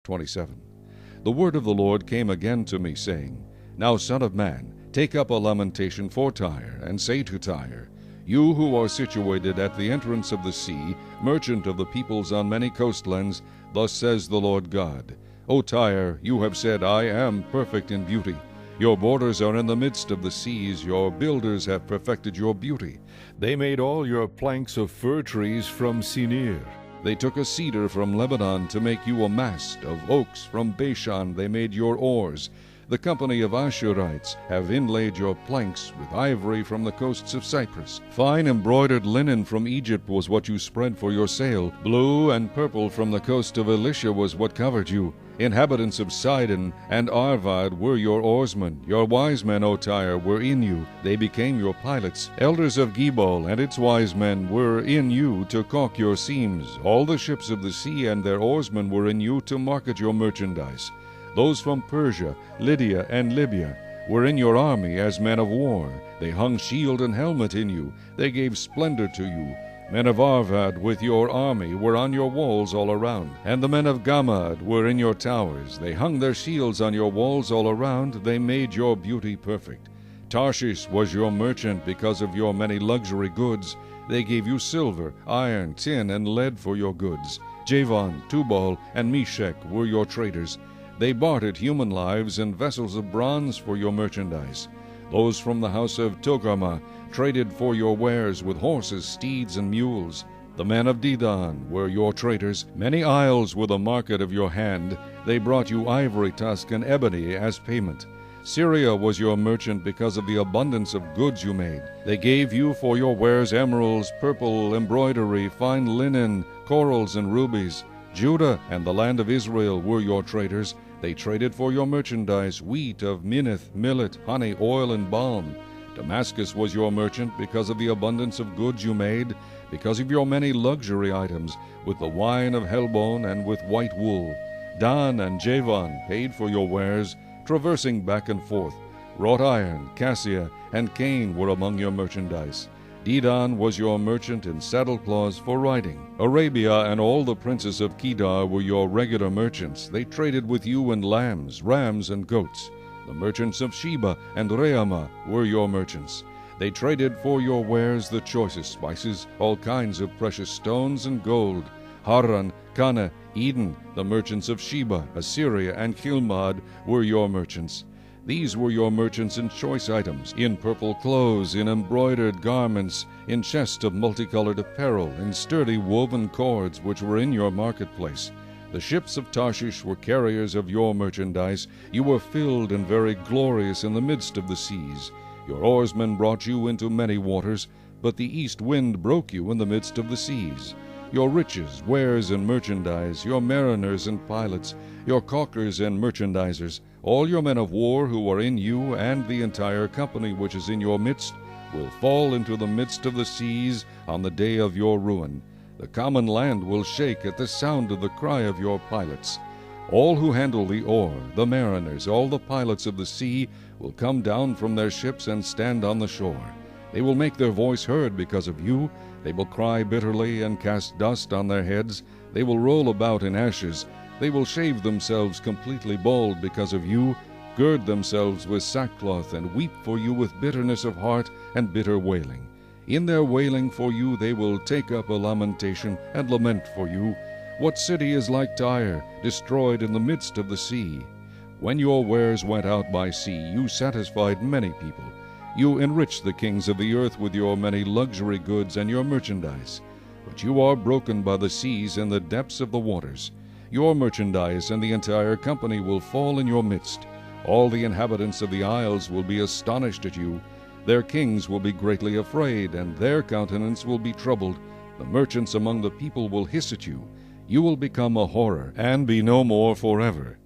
27. The word of the Lord came again to me, saying, Now, son of man, take up a lamentation for Tyre, and say to Tyre, You who are situated at the entrance of the sea, merchant of the peoples on many coastlands, thus says the Lord God, O Tyre, you have said, I am perfect in beauty. Your borders are in the midst of the seas, your builders have perfected your beauty. They made all your planks of fir trees from Sinir. They took a cedar from Lebanon to make you a mast. Of oaks from Bashan they made your oars. The company of Ashurites have inlaid your planks with ivory from the coasts of Cyprus. Fine embroidered linen from Egypt was what you spread for your sail. Blue and purple from the coast of Elisha was what covered you. Inhabitants of Sidon and Arvad were your oarsmen. Your wise men, O Tyre, were in you. They became your pilots. Elders of Gebal and its wise men were in you to caulk your seams. All the ships of the sea and their oarsmen were in you to market your merchandise. Those from Persia, Lydia, and Libya were in your army as men of war. They hung shield and helmet in you. They gave splendor to you. Men of Arvad with your army were on your walls all around, and the men of Gamad were in your towers. They hung their shields on your walls all around. They made your beauty perfect. Tarshish was your merchant because of your many luxury goods. They gave you silver, iron, tin, and lead for your goods. Javan, Tubal, and Meshech were your traders. They bartered human lives and vessels of bronze for your merchandise. Those from the house of Togarmah traded for your wares with horses, steeds, and mules. The men of Dedan were your traders. Many isles were the market of your hand. They brought you ivory tusk and ebony as payment. Syria was your merchant because of the abundance of goods you made. They gave you for your wares emeralds, purple, embroidery, fine linen, corals, and rubies. Judah and the land of Israel were your traders. They traded for your merchandise wheat of Minnith, millet, honey, oil, and balm. Damascus was your merchant because of the abundance of goods you made, because of your many luxury items, with the wine of Helbon and with white wool. Dan and Javan paid for your wares, traversing back and forth. Wrought iron, cassia, and cane were among your merchandise. Dedan was your merchant in saddlecloths for riding. Arabia and all the princes of Kedar were your regular merchants. They traded with you in lambs, rams, and goats. The merchants of Sheba and Reamah were your merchants. They traded for your wares the choicest spices, all kinds of precious stones and gold. Haran, Canaan, Eden, the merchants of Sheba, Assyria, and Chilmad were your merchants. These were your merchants in choice items, in purple clothes, in embroidered garments, in chests of multicolored apparel, in sturdy woven cords which were in your marketplace. The ships of Tarshish were carriers of your merchandise. You were filled and very glorious in the midst of the seas. Your oarsmen brought you into many waters, but the east wind broke you in the midst of the seas. Your riches, wares, and merchandise, your mariners and pilots, your caulkers and merchandisers, all your men of war who are in you, and the entire company which is in your midst, will fall into the midst of the seas on the day of your ruin. The common land will shake at the sound of the cry of your pilots. All who handle the oar, the mariners, all the pilots of the sea, will come down from their ships and stand on the shore. They will make their voice heard because of you. They will cry bitterly and cast dust on their heads. They will roll about in ashes. They will shave themselves completely bald because of you, gird themselves with sackcloth, and weep for you with bitterness of heart and bitter wailing. In their wailing for you they will take up a lamentation and lament for you. What city is like Tyre, destroyed in the midst of the sea? When your wares went out by sea, you satisfied many people. You enriched the kings of the earth with your many luxury goods and your merchandise. But you are broken by the seas and the depths of the waters. Your merchandise and the entire company will fall in your midst. All the inhabitants of the isles will be astonished at you. Their kings will be greatly afraid, and their countenance will be troubled. The merchants among the people will hiss at you. You will become a horror, and be no more forever.